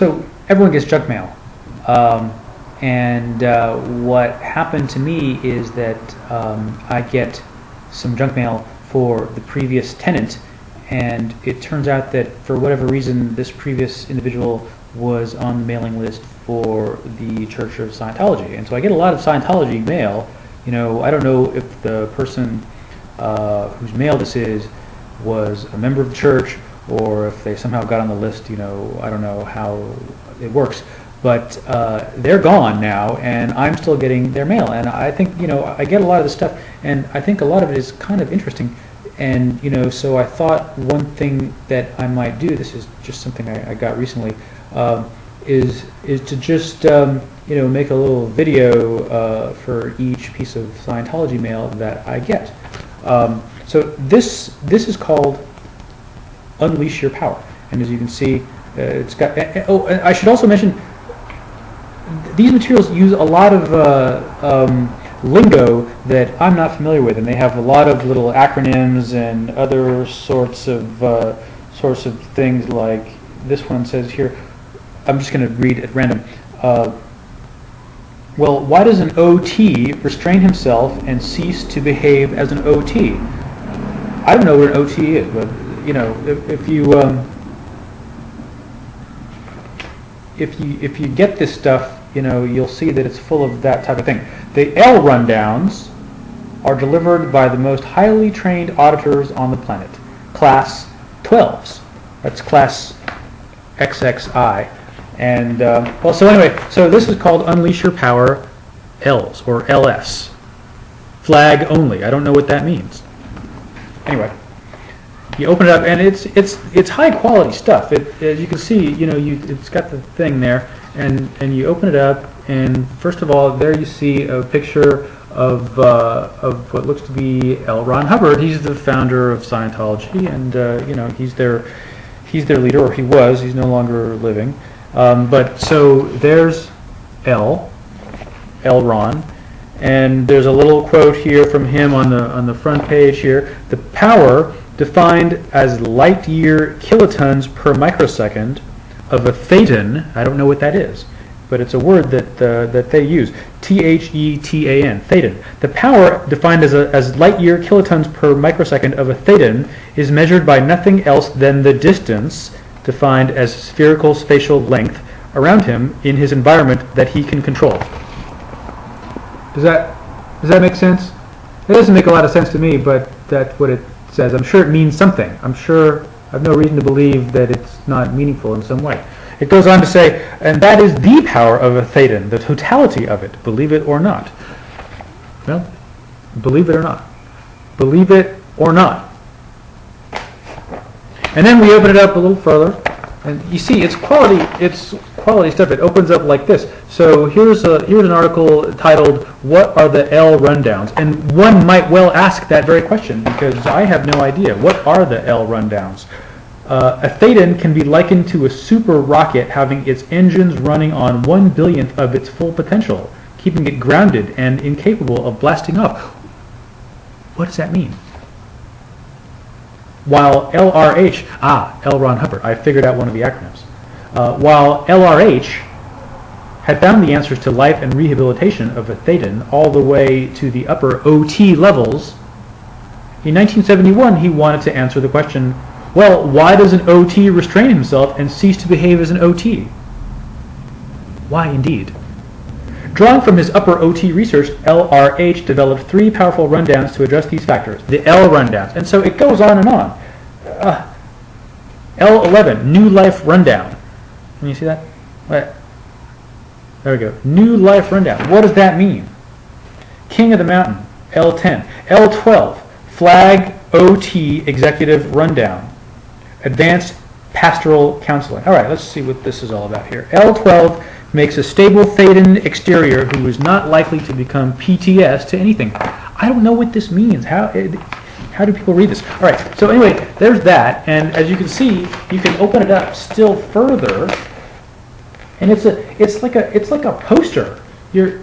So everyone gets junk mail. What happened to me is that I get some junk mail for the previous tenant, and it turns out that for whatever reason this previous individual was on the mailing list for the Church of Scientology. And so I get a lot of Scientology mail. You know, I don't know if the person whose mail this is was a member of the church, or if they somehow got on the list. You know, I don't know how it works, but they're gone now, and I'm still getting their mail. And I think, you know, I get a lot of this stuff, and I think a lot of it is kind of interesting. And, you know, so I thought one thing that I might do, this is just something I got recently, is to just you know, make a little video for each piece of Scientology mail that I get. So this is called Unleash Your Power, and as you can see, it's got. Oh, and I should also mention, these materials use a lot of lingo that I'm not familiar with, and they have a lot of little acronyms and other sorts of things. Like this one says here. I'm just going to read at random. Well, why does an OT restrain himself and cease to behave as an OT? I don't know what an OT is, but you know, if you get this stuff, you know, you'll see that it's full of that type of thing. The L rundowns are delivered by the most highly trained auditors on the planet, class 12s. That's class XXI. And well, so anyway, so this is called Unleash Your Power Ls, or LS. Flag only. I don't know what that means. Anyway, you open it up, and it's high quality stuff. As you can see, you know, it's got the thing there, and you open it up, and first of all, there you see a picture of what looks to be L. Ron Hubbard. He's the founder of Scientology, and you know, he's their leader, or he was. He's no longer living. But so there's L. Ron, and there's a little quote here from him on the front page here. The power defined as light year kilotons per microsecond of a thetan. I don't know what that is, but it's a word that they use. Thetan, thetan. The power defined as light year kilotons per microsecond of a thetan is measured by nothing else than the distance defined as spherical spatial length around him in his environment that he can control. Does that make sense? It doesn't make a lot of sense to me, but that's what it says. I'm sure it means something. I'm sure I have no reason to believe that it's not meaningful in some way. It goes on to say, and that is the power of a thetan, the totality of it, believe it or not. Well, believe it or not. Believe it or not. And then we open it up a little further, and you see it's quality stuff. It opens up like this. So here's an article titled "What are the L rundowns?" And one might well ask that very question, because I have no idea. What are the L rundowns? A thetan can be likened to a super rocket having its engines running on 1/1,000,000th of its full potential, keeping it grounded and incapable of blasting off. What does that mean? While LRH, L. Ron Hubbard, I figured out one of the acronyms. While LRH had found the answers to life and rehabilitation of a thetan all the way to the upper OT levels, in 1971 he wanted to answer the question, well, why does an OT restrain himself and cease to behave as an OT? Why indeed? Drawing from his upper OT research, LRH developed 3 powerful rundowns to address these factors, the L rundowns. And so it goes on and on. L11, New Life Rundown. Can you see that? What? There we go. New Life Rundown. What does that mean? King of the Mountain, L10. L12, Flag OT Executive Rundown. Advanced Pastoral Counseling. All right, let's see what this is all about here. L12 makes a stable thetan exterior who is not likely to become PTS to anything. I don't know what this means. How do people read this? All right, so anyway, there's that, and as you can see, you can open it up still further, and it's like a poster. You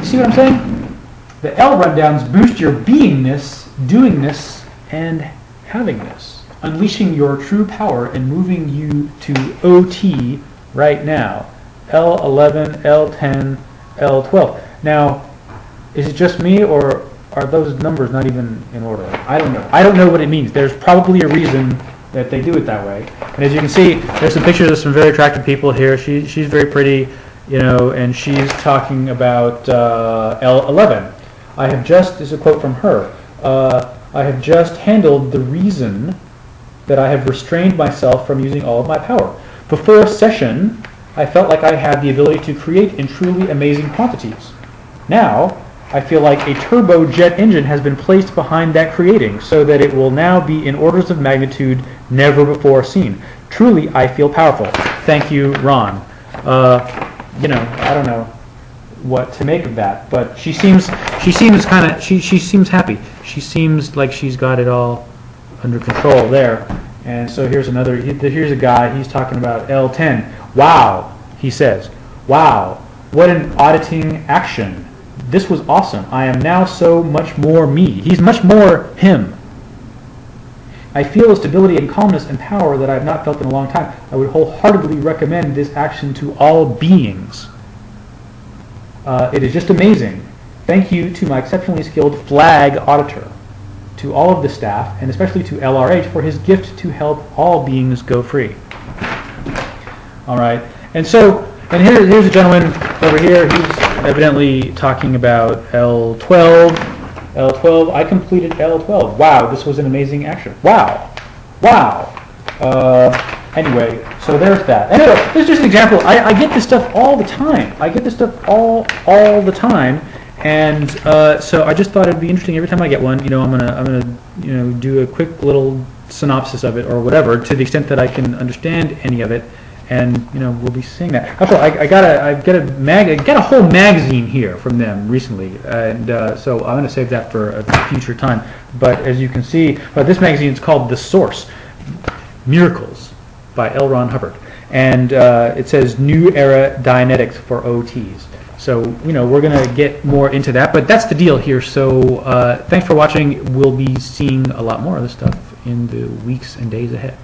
see what I'm saying? The L rundowns boost your beingness, doingness, and havingness, unleashing your true power and moving you to OT right now. L11, L10, L12. Now, is it just me, or are those numbers not even in order? I don't know. I don't know what it means. There's probably a reason that they do it that way. And as you can see, there's some pictures of some very attractive people here. She's very pretty, you know, and she's talking about L11. I have just, this is a quote from her, I have just handled the reason that I have restrained myself from using all of my power. Before a session, I felt like I had the ability to create in truly amazing quantities. Now, I feel like a turbojet engine has been placed behind that creating, so that it will now be in orders of magnitude never before seen. Truly, I feel powerful. Thank you, Ron. You know, I don't know what to make of that, but she seems happy. She seems like she's got it all under control there. And so here's a guy. He's talking about L10. Wow, he says. Wow, what an auditing action. This was awesome. I am now so much more me. He's much more him. I feel a stability and calmness and power that I have not felt in a long time. I would wholeheartedly recommend this action to all beings. It is just amazing. Thank you to my exceptionally skilled flag auditor, to all of the staff, and especially to LRH for his gift to help all beings go free. All right. And so, and here's a gentleman over here. He's evidently talking about L12. L12. I completed L12. Wow, this was an amazing action. Wow. Wow. Anyway, so there's that. Anyway, this is just an example. I get this stuff all the time. I get this stuff all the time. And so I just thought it'd be interesting every time I get one. You know, I'm gonna you know, do a quick little synopsis of it or whatever, to the extent that I can understand any of it. And you know, we'll be seeing that. After all, I got a whole magazine here from them recently, and so I'm going to save that for a future time. But as you can see, this magazine is called The Source: Miracles by L. Ron Hubbard, and it says New Era Dianetics for OTs. So you know, we're going to get more into that, but that's the deal here. So thanks for watching. We'll be seeing a lot more of this stuff in the weeks and days ahead.